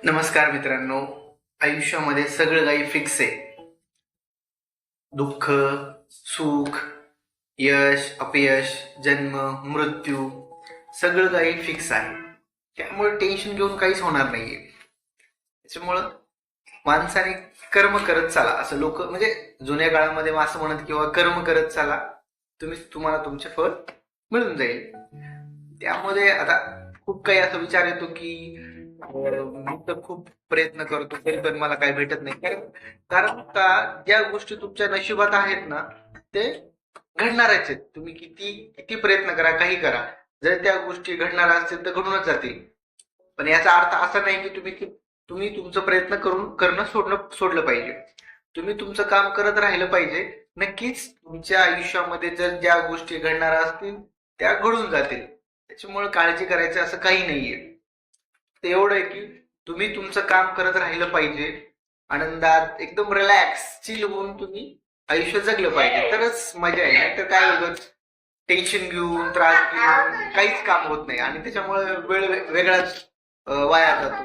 नमस्कार मित्रांनो. आयुष्यामध्ये सगळं काही फिक्स आहे. दुःख, सुख, यश, अपयश, जन्म, मृत्यू सगळं काही फिक्स आहे. त्यामुळे टेन्शन घेऊन काहीच होणार नाहीये. त्याच्यामुळं माणसाने कर्म करत चाला, असं लोक म्हणजे जुन्या काळामध्ये असं म्हणत किंवा कर्म करत चाला, तुम्हाला तुमचे फळ मिळून जाईल. त्यामध्ये आता खूप काही असा विचार येतो की मी तर खूप प्रयत्न करतो तरी पण मला काही भेटत नाही. कारण का, ज्या गोष्टी तुमच्या नशिबात आहेत ना, ते घडणारच आहेत. तुम्ही किती किती प्रयत्न करा, काही करा, जर त्या गोष्टी घडणार असतील तर घडूनच जातील. पण याचा अर्थ असा नाही की तुम्ही तुमचं प्रयत्न करणं सोडलं पाहिजे. तुम्ही तुमचं काम करत राहिलं पाहिजे. नक्कीच तुमच्या आयुष्यामध्ये जर ज्या गोष्टी घडणार असतील त्या घडून जातील. त्याच्यामुळे काळजी करायचं असं काही नाहीये. ते एवढं आहे की तुम्ही तुमचं काम करत राहिलं पाहिजे. आनंदात एकदम रिलॅक्स चिल होऊन तुम्ही आयुष्य जगलं पाहिजे, तरच मजा आहे. नाहीतर काय उगाच टेन्शन घेऊन त्रास घेऊन काहीच काम होत नाही आणि त्याच्यामुळे वेळ वेगळाच वाया जातो.